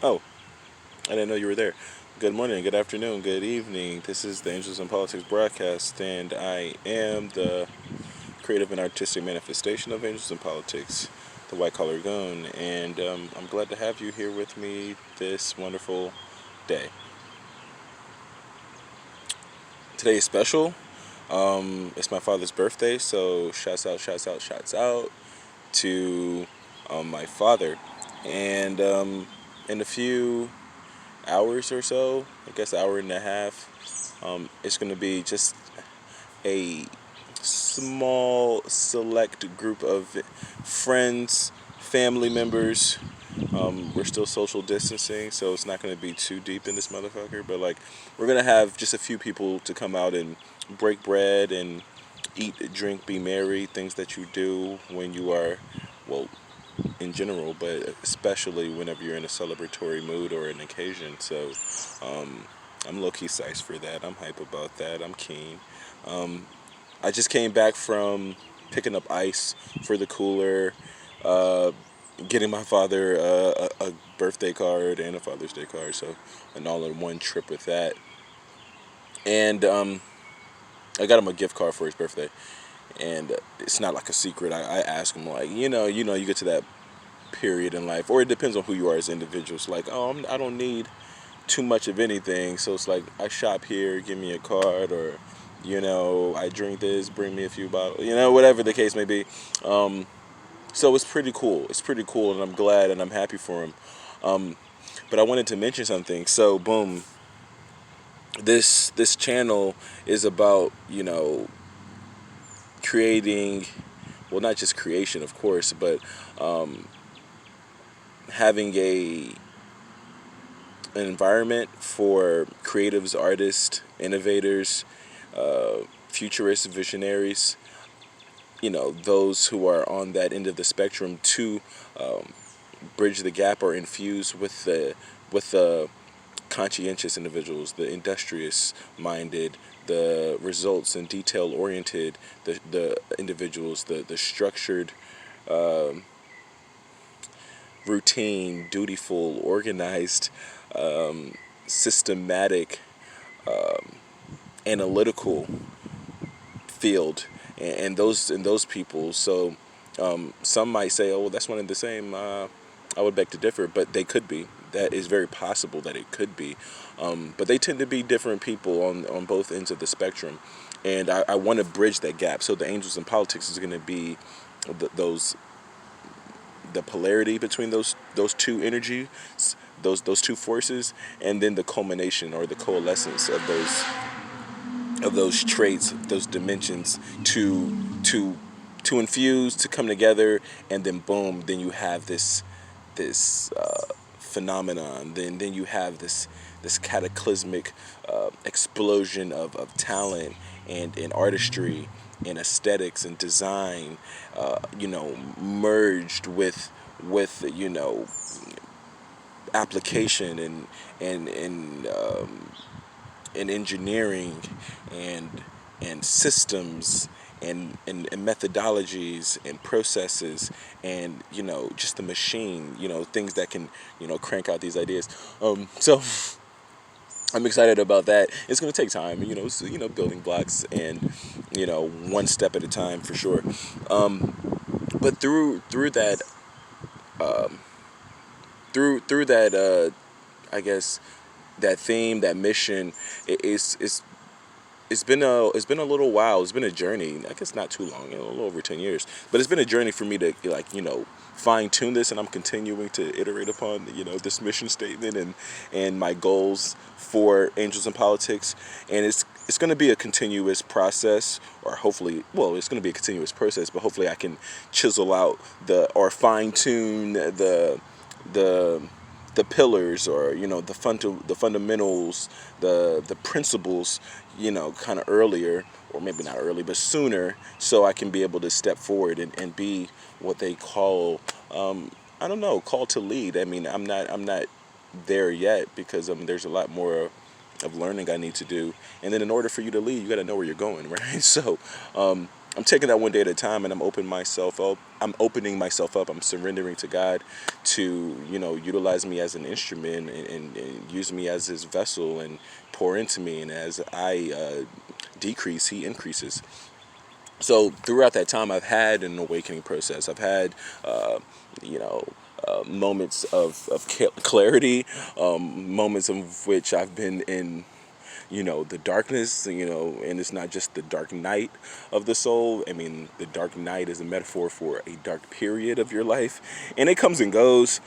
Oh, I didn't know you were there. Good morning, good afternoon, good evening. This is the Angels in Politics broadcast, and I am the creative and artistic manifestation of Angels in Politics, the white collar goon. And I'm glad to have you here with me this wonderful day. Today is special. It's my father's birthday, so shouts out to my father. And in a few hours or so, I guess an hour and a half, it's going to be just a small, select group of friends, family members. We're still social distancing, so it's not going to be too deep in this motherfucker. But like, we're going to have just a few people to come out and break bread and eat, drink, be merry, things that you do when you are, well, in general, but especially whenever you're in a celebratory mood or an occasion. So I'm low key psyched for that. I'm hype about that. I'm keen. Um, I just came back from picking up ice for the cooler, uh, getting my father a birthday card and a Father's Day card. So an all in one trip with that. And I got him a gift card for his birthday. And it's not like a secret. I ask him like, you get to that period in life, or it depends on who you are as individuals. Like, I don't need too much of anything, so it's like I shop here, give me a card, or I drink this, bring me a few bottles, whatever the case may be. So it's pretty cool. It's pretty cool, and I'm glad and I'm happy for him. Um, but I wanted to mention something. So boom, this channel is about creating, well, not just creation, of course, but having an environment for creatives, artists, innovators, futurists, visionaries, those who are on that end of the spectrum to bridge the gap or infuse with the conscientious individuals, the industrious minded, the results and detail oriented, the individuals, the structured, routine, dutiful, organized, systematic, analytical field, and those people. So some might say, "Oh, well, that's one and the same." I would beg to differ, but they could be. That is very possible that it could be, but they tend to be different people on both ends of the spectrum, and I want to bridge that gap. So the Angels in Politics is going to be those the polarity between those two energies, those two forces, and then the culmination or the coalescence of those traits, those dimensions to infuse, to come together, and then boom, then you have this phenomenon. Then you have this cataclysmic explosion of talent and artistry and aesthetics and design, merged with application and engineering and systems and methodologies and processes and just the machine, things that can crank out these ideas. So I'm excited about that. It's going to take time, it's, building blocks and one step at a time for sure. But through that through that I guess that theme, that mission, it's been a little while. It's been a journey. I guess not too long, a little over 10 years. But it's been a journey for me to fine tune this, and I'm continuing to iterate upon this mission statement and my goals for Angels in Politics. And it's going to be a continuous process, or hopefully, well, it's going to be a continuous process. But hopefully, I can chisel out or fine tune the the pillars, or the fundamentals, the principles, kind of earlier, or maybe not early but sooner, so I can be able to step forward and be what they call, I don't know, called to lead. I mean, I'm not there yet, because there's a lot more of learning I need to do. And then in order for you to lead, you got to know where you're going, right? So I'm taking that one day at a time, and I'm opening myself up. I'm surrendering to God to, utilize me as an instrument, and use me as His vessel, and pour into me. And as I decrease, He increases. So throughout that time, I've had an awakening process. I've had, you know, moments of clarity, moments of which I've been in, the darkness, and it's not just the dark night of the soul. I mean, the dark night is a metaphor for a dark period of your life, and it comes and goes.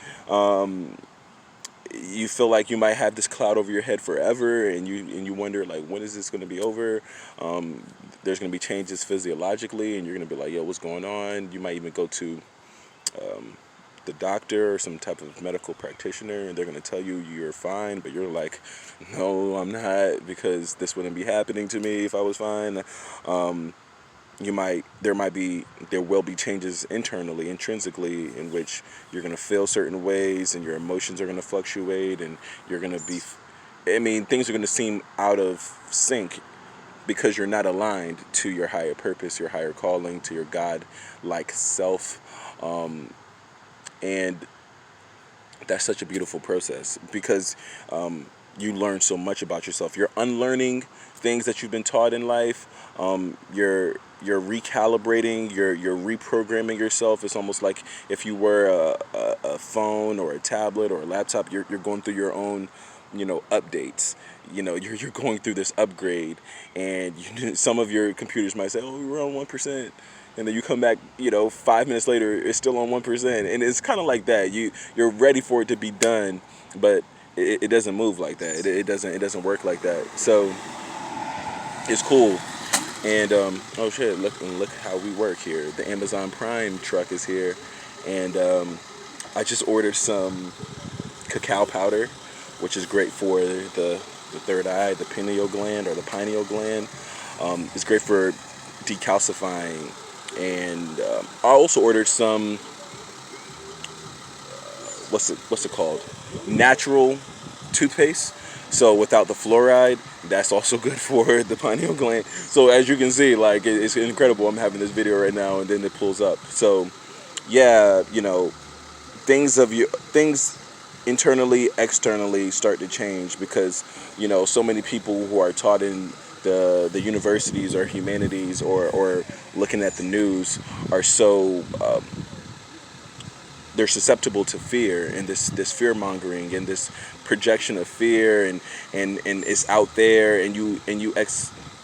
You feel like you might have this cloud over your head forever, and you wonder, like, when is this going to be over? There's going to be changes physiologically, and you're going to be like, yo, what's going on? You might even go to the doctor or some type of medical practitioner, and they're going to tell you you're fine, but you're like, no, I'm not, because this wouldn't be happening to me if I was fine. There will be changes internally, intrinsically, in which you're going to feel certain ways, and your emotions are going to fluctuate, and you're going to be, things are going to seem out of sync, because you're not aligned to your higher purpose, your higher calling, to your God-like self. And that's such a beautiful process, because you learn so much about yourself. You're unlearning things that you've been taught in life. You're recalibrating. You're reprogramming yourself. It's almost like if you were a phone or a tablet or a laptop. You're going through your own, updates. You're going through this upgrade, and some of your computers might say, "Oh, we're on 1%." And then you come back, 5 minutes later, it's still on 1%, and it's kind of like that. You're ready for it to be done, but it doesn't move like that. It doesn't work like that. So it's cool. And oh shit, look how we work here. The Amazon Prime truck is here, and I just ordered some cacao powder, which is great for the third eye, the pineal gland, or the pineal gland. It's great for decalcifying. And I also ordered some, what's it called? Natural toothpaste. So without the fluoride, that's also good for the pineal gland. So as you can see, like, it's incredible. I'm having this video right now, and then it pulls up. So yeah, things internally, externally start to change, because so many people who are taught in the universities or humanities, or looking at the news, are so they're susceptible to fear, and this fear mongering, and this projection of fear, and it's out there, and you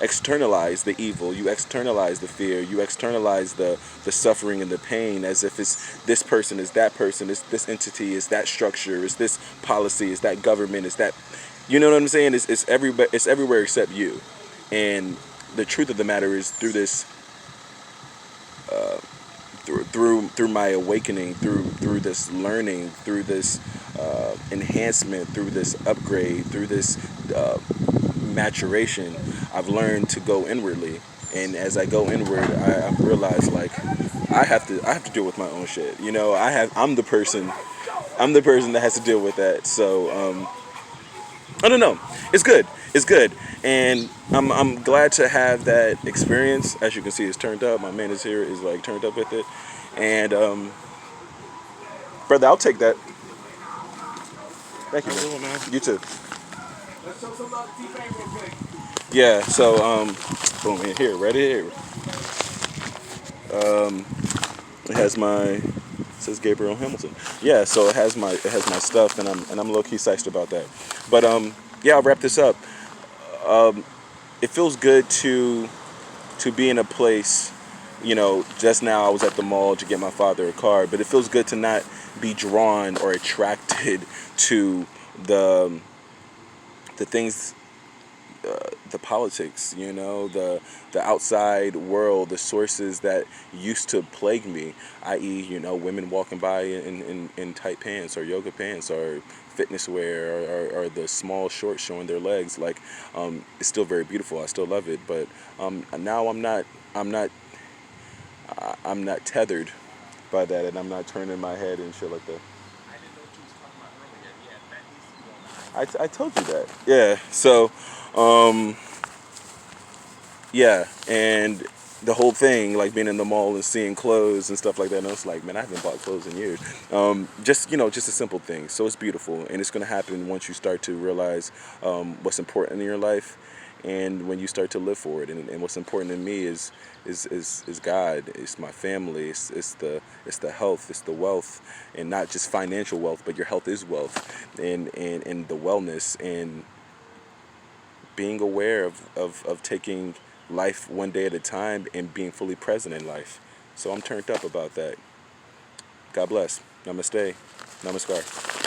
externalize the evil, you externalize the fear, you externalize the suffering and the pain, as if it's this person, is that person, is this entity, is that structure, is this policy, is that government, is that, you know what I'm saying? It's everywhere except you. And the truth of the matter is, through this through my awakening, through this learning, through this enhancement, through this upgrade, through this maturation, I've learned to go inwardly. And as I go inward, I've realized, like, I have to deal with my own shit. I'm the person that has to deal with that. So I don't know. It's good. It's good, and I'm glad to have that experience. As you can see, it's turned up. My man is here, is like turned up with it, and brother, I'll take that. Thank you, man. You too. Let's show some love to T-Pain real quick. Yeah. So boom, in here, right here. It has it says Gabriel Hamilton. Yeah. So it has my stuff, and I'm low key psyched about that. But yeah, I'll wrap this up. It feels good to be in a place. Just now I was at the mall to get my father a car, but it feels good to not be drawn or attracted to the things, the politics, the outside world, the sources that used to plague me, i.e., women walking by in tight pants or yoga pants or fitness wear, or the small shorts showing their legs. Like, it's still very beautiful. I still love it, but now I'm not tethered by that, and I'm not turning my head and shit like that. I told you that. Yeah. So, yeah, and the whole thing, like being in the mall and seeing clothes and stuff like that. And I was like, man, I haven't bought clothes in years. Just just a simple thing. So it's beautiful, and it's going to happen once you start to realize what's important in your life, and when you start to live for it. And what's important to me is God. It's my family. It's the health. It's the wealth, and not just financial wealth, but your health is wealth, and the wellness, and being aware of taking life one day at a time and being fully present in life. So I'm turned up about that. God bless. Namaste. Namaskar.